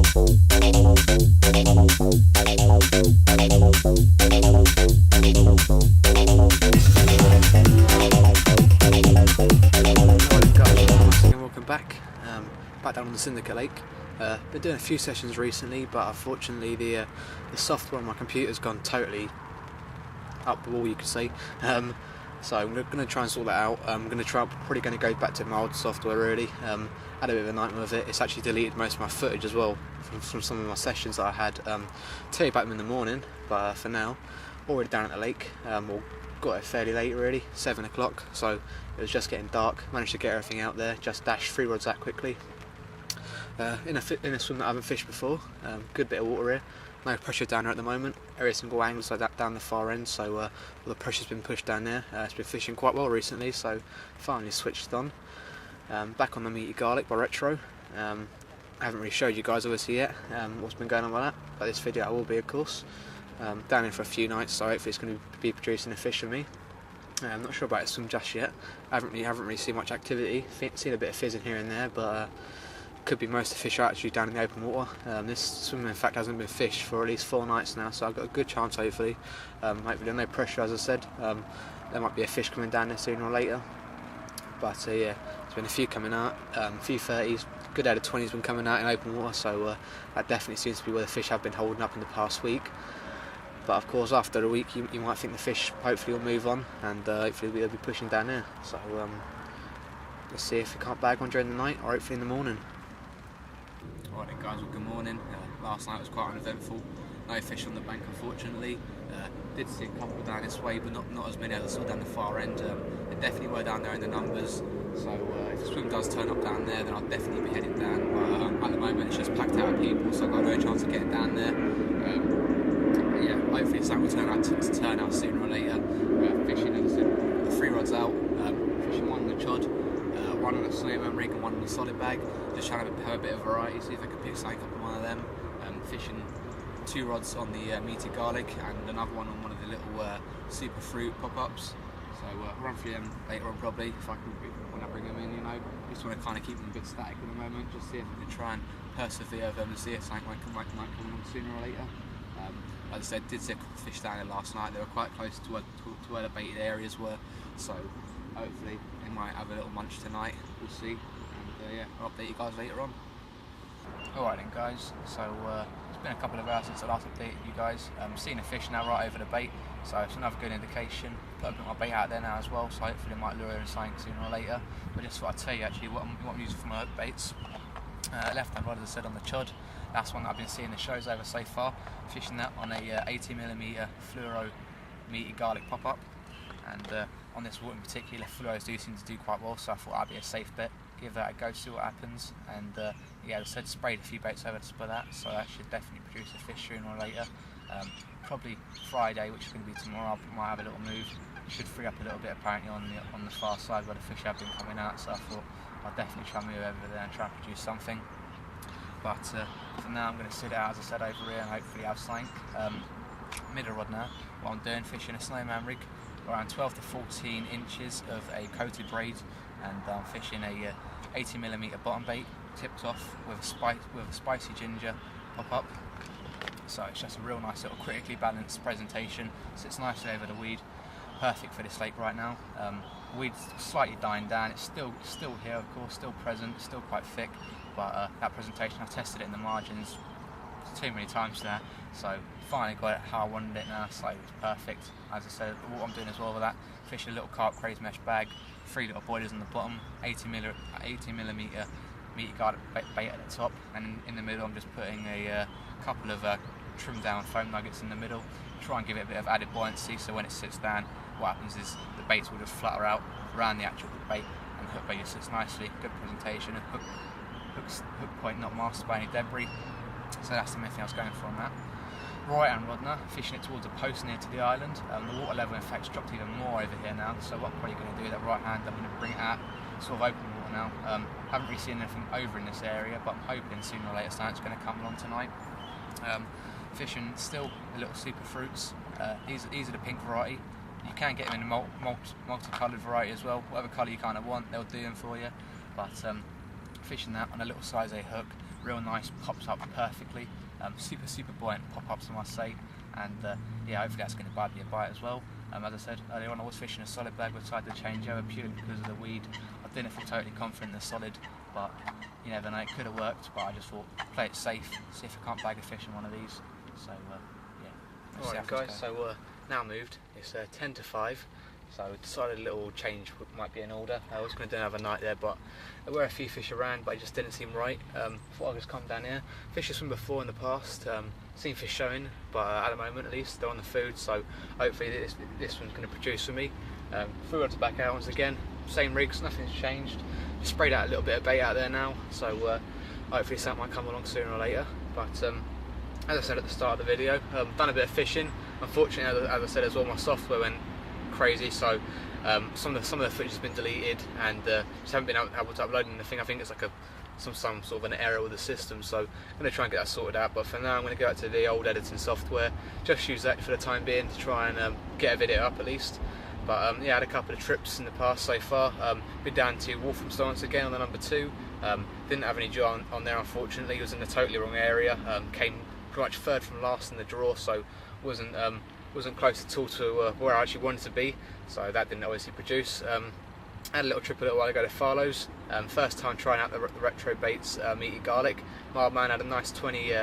Back down on the Syndicate Lake. Been doing a few sessions recently, but unfortunately the software on my computer's gone totally up the wall, you could say. So I'm going to try and sort that out. I'm probably going to go back to my old software really. Had a bit of a nightmare with it. It's actually deleted most of my footage as well from some of my sessions that I had. Tell you about them in the morning, but for now, already down at the lake. Got it fairly late really, 7 o'clock, so it was just getting dark. Managed to get everything out there, just dashed 3 rods out quickly. In a swim that I haven't fished before. Good bit of water here, no pressure down there at the moment. Every single angle's like that down the far end, so all the pressure's been pushed down there. It's been fishing quite well recently, so finally switched on. Back on the meaty garlic by Retro. I haven't really showed you guys obviously yet what's been going on with that, but this video I will be of course. Down in for a few nights, so hopefully it's going to be producing a fish for me. I'm not sure about it swim just yet. I haven't really seen much activity. Seen a bit of fizzing here and there, but could be most of the fish are actually down in the open water. This swim in fact hasn't been fished for at least 4 nights now, so I've got a good chance hopefully. Hopefully no pressure, as I said. There might be a fish coming down there sooner or later. But yeah, there's been a few coming out, a few 30s, good out of 20s been coming out in open water, so that definitely seems to be where the fish have been holding up in the past week. But of course after a week you might think the fish hopefully will move on, and hopefully they'll be pushing down there. So let's see if we can't bag one during the night or hopefully in the morning. Alright then guys, well good morning. Last night was quite uneventful. No fish on the bank unfortunately. Did see a couple down this way, but not as many as I saw down the far end. They definitely were down there in the numbers, so if the swim does turn up down there then I'll definitely be heading down. But at the moment it's just packed out of people, so I've got no chance of getting down there. Yeah, hopefully something will turn out sooner or later. Fishing, as I said, the 3 rods out, fishing one on the chod, one on a snowman rig and one on a solid bag. Just trying to have a bit of variety, see if I can pick something up on one of them. Fishing 2 rods on the meaty garlic and another one on one of the little super fruit pop-ups. So run through them later on probably, if I can, when I bring them in, you know. Just want to kind of keep them a bit static at the moment, just see if I can try and persevere with them and see if something might come along sooner or later. As I said, did see a couple of fish down there last night. They were quite close to where the baited areas were, so hopefully they might have a little munch tonight. We'll see, and yeah, I'll update you guys later on. Alright then guys, so it's been a couple of hours since I last updated you guys. Seen a fish now right over the bait, so it's another good indication. Put a bit of my bait out there now as well, so hopefully it might lure in something sooner or later. But just thought I'd tell you actually what I'm using for my hook baits. Left hand rod, as I said, on the chod. That's one that I've been seeing the shows over so far. Fishing that on a 80mm fluoro meaty garlic pop-up, and on this water in particular, fluoros do seem to do quite well, so I thought that'd be a safe bet. Give that a go, see what happens, and yeah, as I said, sprayed a few baits over to spur that, so that should definitely produce a fish sooner or later. Probably Friday, which is going to be tomorrow, I might have a little move. Should free up a little bit apparently on the far side where the fish have been coming out, so I thought I'll definitely try and move over there and try and produce something. But for now I'm going to sit out, as I said, over here and hopefully have something. Middle rod now, what I'm doing, fishing a snowman rig, around 12 to 14 inches of a coated braid, and I'm fishing a 80mm bottom bait, tipped off with a spicy ginger pop-up. So it's just a real nice little critically balanced presentation, sits nicely over the weed, perfect for this lake right now. Weed's slightly dying down, it's still here of course, still present, still quite thick, but that presentation, I've tested it in the margins too many times now, so finally got it how I wanted it now, so it's perfect. As I said, what I'm doing as well with that, fish a little carp craze mesh bag, 3 little boilers on the bottom, 80mm meaty garlic bait at the top, and in the middle I'm just putting a couple of trimmed down foam nuggets in the middle, try and give it a bit of added buoyancy, so when it sits down, what happens is the baits will just flutter out around the actual hook bait, and the hook bait just sits nicely, good presentation, and hook point not masked by any debris, so that's the main thing I was going for on that. Right hand rod now, fishing it towards a post near to the island. The water level in fact has dropped even more over here now, so what I'm probably going to do, that right hand, I'm going to bring it out sort of open water now. Haven't really seen anything over in this area, but I'm hoping sooner or later something's going to come along tonight. Fishing still the little super fruits, these are the pink variety. You can get them in a multicoloured variety as well, whatever colour you kind of want, they'll do them for you. But fishing that on a little size A hook, real nice, pops up perfectly. Super buoyant pop-ups, I must say, and yeah, hopefully that's going to bite me a bite as well. As I said earlier on, I was fishing a solid bag with decided to change over purely because of the weed. I didn't feel totally confident in the solid, but you never know, it could have worked, but I just thought play it safe, see if I can't bag a fish in one of these. So yeah. Alright guys, so now moved, it's 10 to 5, so I decided a little change might be in order. I was going to do another night there, but there were a few fish around, but it just didn't seem right. Thought I'd just come down here. Fish have swum before in the past, seen fish showing, but at the moment at least they're on the food, so hopefully this one's going to produce for me. Threw rods back out once again, same rigs, nothing's changed. Just sprayed out a little bit of bait out there now, so hopefully something might come along sooner or later. But as I said at the start of the video, done a bit of fishing. Unfortunately, as I said as well, my software went crazy, so some of the footage has been deleted, and just haven't been able to upload anything. I think it's like some sort of an error with the system, so I'm going to try and get that sorted out. But for now, I'm going to go out to the old editing software, just use that for the time being to try and get a video up at least. But yeah, I had a couple of trips in the past so far. Been down to Walthamstow once again on the number 2. Didn't have any joy on there, unfortunately. It was in the totally wrong area. Came pretty much third from last in the draw, so wasn't close at all to where I actually wanted to be. So that didn't obviously produce. Had a little trip a little while ago to Farlow's. First time trying out the retro baits, meaty garlic. My man had a nice 20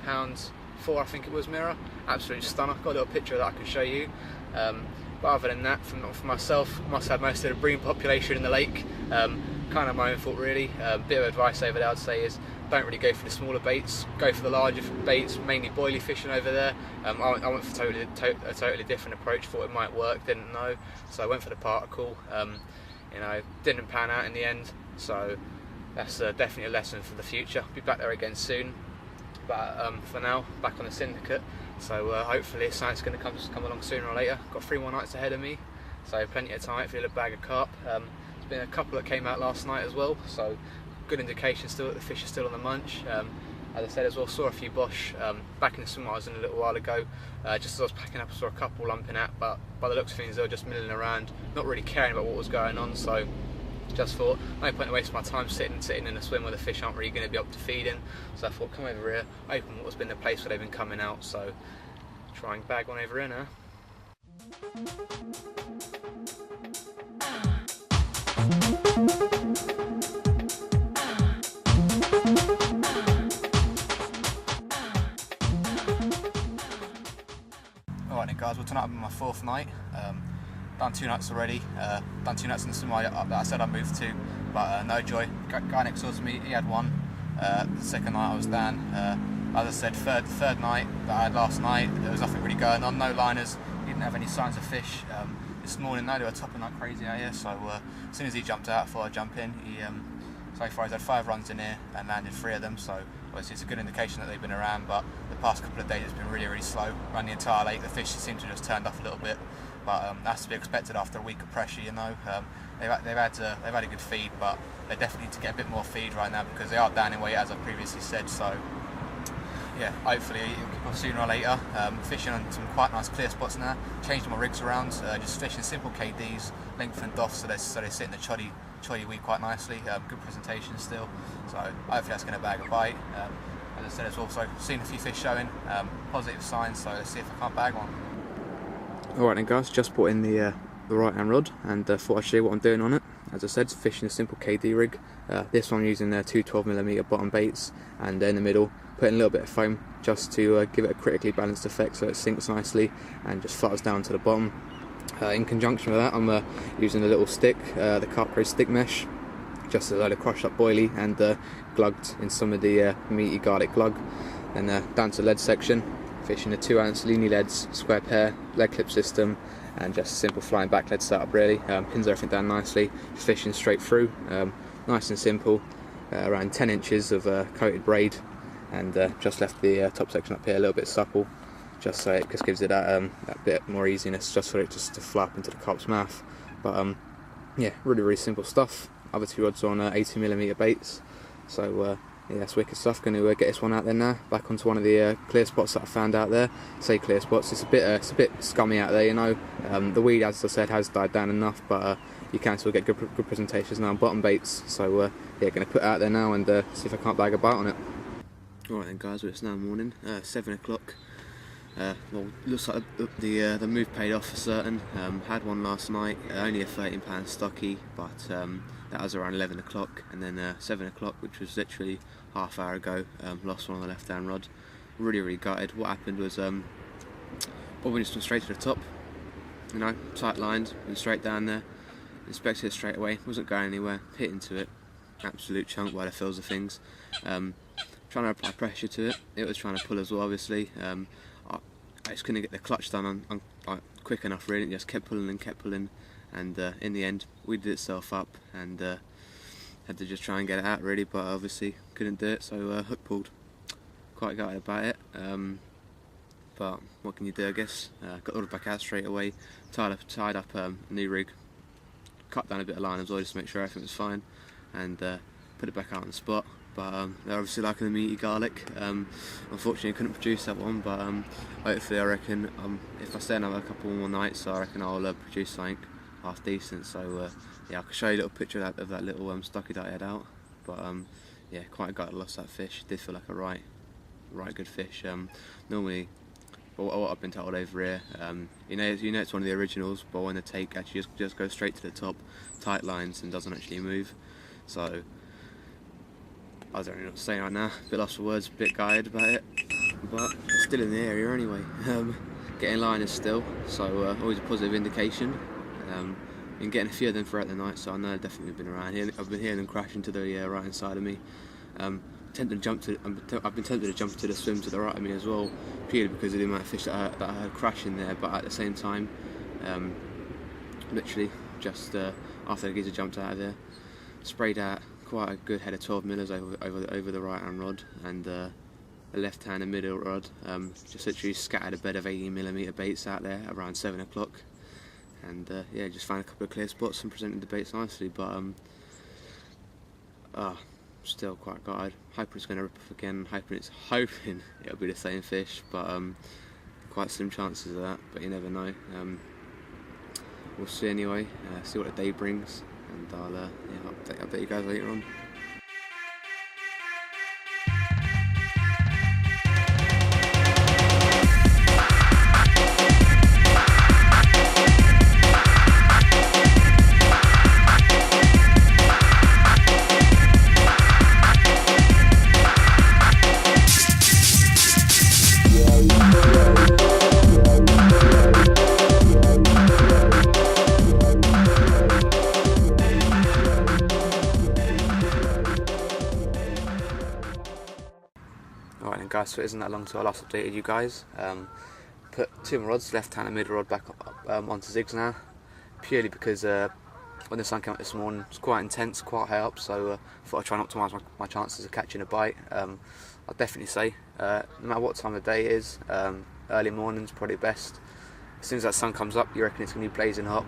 pounds 4, I think it was, mirror. Absolute stunner. Got a little picture of that I can show you. But other than that, for myself, must have most of the bream population in the lake. Kind of my own fault really. Bit of advice over there I'd say is don't really go for the smaller baits, go for the larger baits, mainly boilie fishing over there. I went for a totally different approach, thought it might work, didn't know, so I went for the particle. You know, didn't pan out in the end, so that's definitely a lesson for the future. Be back there again soon, but for now, back on the syndicate. So hopefully something's going to come along sooner or later. Got 3 more nights ahead of me, so plenty of time for a little bag of carp. There's been a couple that came out last night as well, so good indication still that the fish are still on the munch. As I said as well, saw a few bosh back in the swim I was in a little while ago. Just as I was packing up, I saw a couple lumping out, but by the looks of things they were just milling around, not really caring about what was going on. So just thought, no point in wasting my time sitting in a swim where the fish aren't really going to be up to feeding. So I thought, come over here, open what's been the place where they've been coming out. So try and bag one over here now. Alright then guys, well tonight will be my 4th night. Done 2 nights already. Done 2 nights in the swim that I said I moved to, but no joy. Guy next door to me, he had one. The second night I was down. As I said, third night that I had last night, there was nothing really going on, no liners, didn't have any signs of fish. This morning though, they were topping like crazy out here, so as soon as he jumped out, I thought I'd jump in. So far he's had 5 runs in here and landed 3 of them, so obviously it's a good indication that they've been around, but the past couple of days it's been really slow. Around the entire lake, the fish seem to have just turned off a little bit, but that's to be expected after a week of pressure, you know. They've had a good feed, but they definitely need to get a bit more feed right now because they are down in weight, as I previously said. So yeah, hopefully it'll kick off sooner or later. Fishing on some quite nice clear spots now. Changed my rigs around, just fishing simple KDs, lengthened off so they sit in the choddy weed quite nicely. Good presentation still, so hopefully that's going to bag a bite. As I said, it's also seen a few fish showing, positive signs, so let's see if I can't bag one. Alright then guys, just brought in the right hand rod and thought I'd show you what I'm doing on it. As I said, it's fishing a simple KD rig. This one I'm using 2 12mm bottom baits, and in the middle putting a little bit of foam just to give it a critically balanced effect so it sinks nicely and just flutters down to the bottom. In conjunction with that, I'm using a little stick, the Carp stick mesh, just a load of crushed up boilie and glugged in some of the meaty garlic glug. Then down to the lead section, fishing a 2-ounce Leany leads, square pair, lead clip system, and just a simple flying back lead setup really. Pins everything down nicely, fishing straight through, nice and simple. Around 10 inches of coated braid, and just left the top section up here a little bit supple, just so it just gives it that bit more easiness, just for it just to fly up into the carp's mouth. But yeah, really simple stuff. Other 2 rods on 80mm baits, so yeah, that's wicked stuff. Going to get this one out there now, back onto one of the clear spots that I found out there. Say clear spots, it's a bit scummy out there, you know. The weed, as I said, has died down enough, but you can still get good presentations now on bottom baits. So yeah, going to put it out there now and see if I can't bag a bite on it. Alright then guys, well, it's now morning, 7 o'clock. Well, looks like the move paid off for certain. Had one last night, only a £13 stocky, but that was around 11 o'clock, and then 7 o'clock, which was literally half hour ago, lost one on the left hand rod. Really gutted. What happened was Bob just went straight to the top, you know, tight lines, went straight down there, inspected it straight away, wasn't going anywhere, hit into it, absolute chunk by the feels of things. Trying to apply pressure to it, it was trying to pull as well obviously. I just couldn't get the clutch done on quick enough really, it just kept pulling, and in the end weeded itself up and had to just try and get it out really, but obviously couldn't do it, so hook pulled. Quite gutted about it, but what can you do, I guess. Got ordered back out straight away, tied up a new rig, cut down a bit of line as well just to make sure everything was fine, and put it back out on the spot. But they're obviously liking the meaty garlic. Unfortunately I couldn't produce that one, but hopefully I reckon if I stay another couple more nights, I reckon I'll produce something half decent. So yeah, I can show you a little picture of that little stocky that I had out. But yeah, quite gutted I lost that fish. It did feel like a right good fish. Normally, what I've been told over here, you know it's one of the originals, but when the take actually just goes straight to the top, tight lines, and doesn't actually move. So I don't know what to say right now, a bit lost for words, a bit gutted about it, but still in the area anyway. Getting liners still, so always a positive indication. Been getting a few of them throughout the night, so I know they've definitely been around here. I've been hearing them crashing to the right hand side of me. I've been tempted to jump to the swim to the right of me as well, purely because of the amount of fish that I heard crashing there, but at the same time, literally just after the geezer jumped out of there, sprayed out quite a good head of 12 millers over the right hand rod, and the left hand and middle rod. Just literally scattered a bed of 18mm baits out there around 7 o'clock, and yeah, just found a couple of clear spots and presented the baits nicely, but still quite gutted. Hoping it's going to rip off again, hoping it'll be the same fish, but quite slim chances of that, but you never know. We'll see anyway, see what the day brings, and I'll yeah, update you guys later on. Alright then guys, so it isn't that long till I last updated you guys. Put two more rods, left hand and middle rod, back up onto zigs now, purely because when the sun came up this morning it's quite intense, quite high up, so I thought I'd try and optimise my chances of catching a bite. I'd definitely say, no matter what time of day it is, early morning's probably best. As soon as that sun comes up, you reckon it's going to be blazing hot.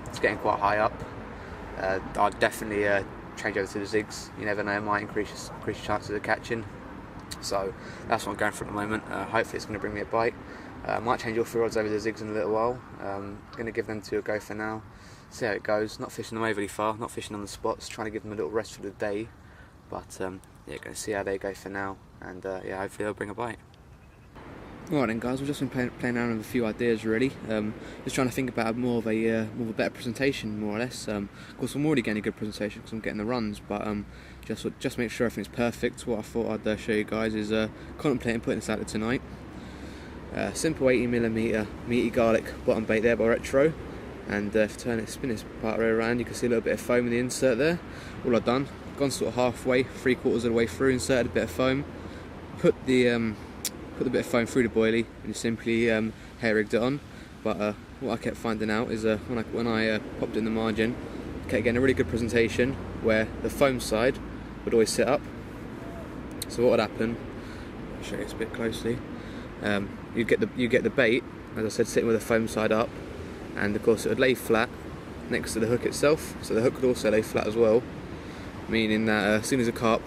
It's getting quite high up. I'd definitely change over to the zigs. You never know, it might increase your chances of catching. So that's what I'm going for at the moment. Hopefully it's going to bring me a bite. I might change all three rods over the zigs in a little while. Going to give them two a go for now, see how it goes. Not fishing them overly far, not fishing on the spots, trying to give them a little rest for the day. But yeah, going to see how they go for now, and yeah, hopefully they'll bring a bite. Alright then guys, we've just been playing around with a few ideas really, just trying to think about more of a better presentation, more or less. Of course I'm already getting a good presentation because I'm getting the runs, but just make sure everything's perfect. What I thought I'd show you guys is contemplating putting this out there tonight. Simple 18mm meaty garlic bottom bait there by Retro, and if you spin this part right around, you can see a little bit of foam in the insert there. All I've done, gone sort of halfway, 3/4 of the way through, inserted a bit of foam, put the bit of foam through the boilie and just simply hair rigged it on. But what I kept finding out is when I popped in the margin, I kept getting a really good presentation where the foam side would always sit up. So what would happen, I'll show you this a bit closely, you get the bait, as I said, sitting with the foam side up, and of course it would lay flat next to the hook itself, so the hook would also lay flat as well, meaning that as soon as a carp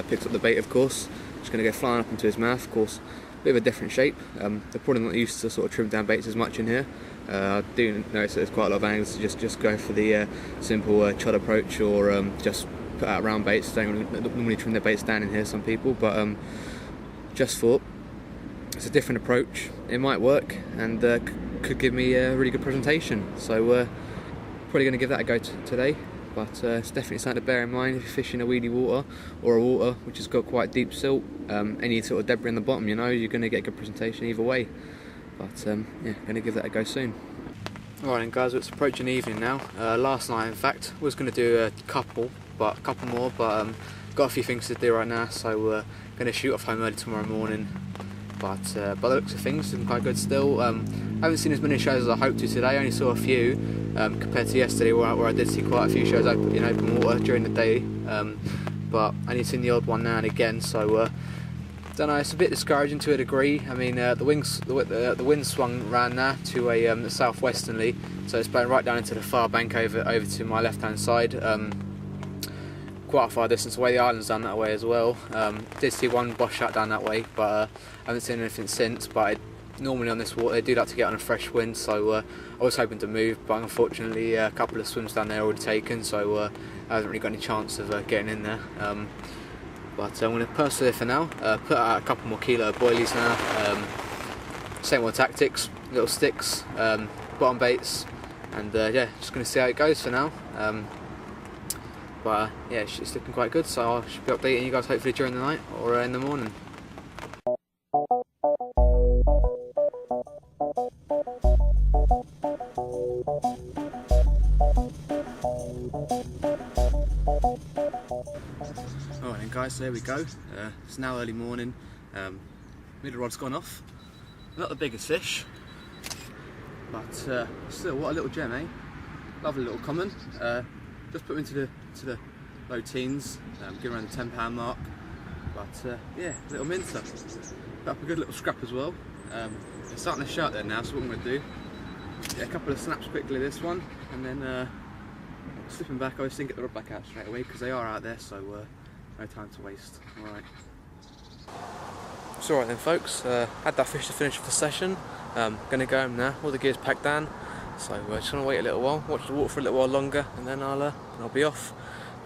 picks up the bait, of course, it's going to go flying up into his mouth. Of course, a bit of a different shape. They're probably not used to sort of trimmed down baits as much in here. I do notice that there's quite a lot of anglers to just go for the simple chod approach, or just put out round baits. Don't normally trim their baits down in here, some people, but just thought it's a different approach. It might work and could give me a really good presentation. So probably going to give that a go today. But it's definitely something to bear in mind if you're fishing a weedy water or a water which has got quite deep silt. Any sort of debris in the bottom, you know, you're going to get a good presentation either way. But yeah, going to give that a go soon. Alright then guys, it's approaching evening now. Last night in fact, was going to do a couple more, but got a few things to do right now, so going to shoot off home early tomorrow morning. But by the looks of things, it's quite good still. Haven't seen as many shows as I hoped to today. I only saw a few compared to yesterday, where I did see quite a few shows in open water during the day. But I only seen the odd one now and again, so don't know. It's a bit discouraging to a degree. I mean, the wind swung round now to a southwesterly, so it's blowing right down into the far bank over to my left-hand side. Quite a far distance away. The island's down that way as well. Did see one wash out down that way, but I haven't seen anything since. But normally on this water they do like to get on a fresh wind, so I was hoping to move, but unfortunately a couple of swims down there are already taken, so I haven't really got any chance of getting in there. But I'm going to persevere for now. Put out a couple more kilo of boilies now. Same old tactics, little sticks, bottom baits, and yeah, just going to see how it goes for now. But yeah, it's looking quite good, so I should be updating you guys hopefully during the night or in the morning. Alright then guys, so there we go. It's now early morning. Middle rod's gone off. Not the biggest fish, but still, what a little gem, eh? Lovely little common. Just put them into the low teens, give around the £10 mark. But yeah, little mincer. Put up a good little scrap as well. It's starting to shout there now, so what I'm going to do, get a couple of snaps quickly this one, and then slipping back, I always think get the rod back out straight away because they are out there, so no time to waste. Alright. It's alright then folks, had that fish to finish off the session. Gonna go home now, all the gear's packed down, so just gonna wait a little while, watch the water for a little while longer, and then I'll be off.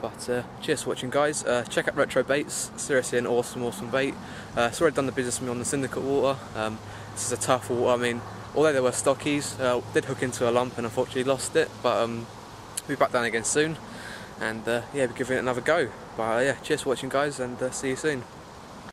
But cheers for watching guys. Check out Retro Baits, seriously an awesome bait. It's already done the business for me on the syndicate water. This is a tough water. I mean, although there were stockies, did hook into a lump and unfortunately lost it, but we'll be back down again soon, and yeah, we'll give it another go. But yeah, cheers for watching guys, and see you soon.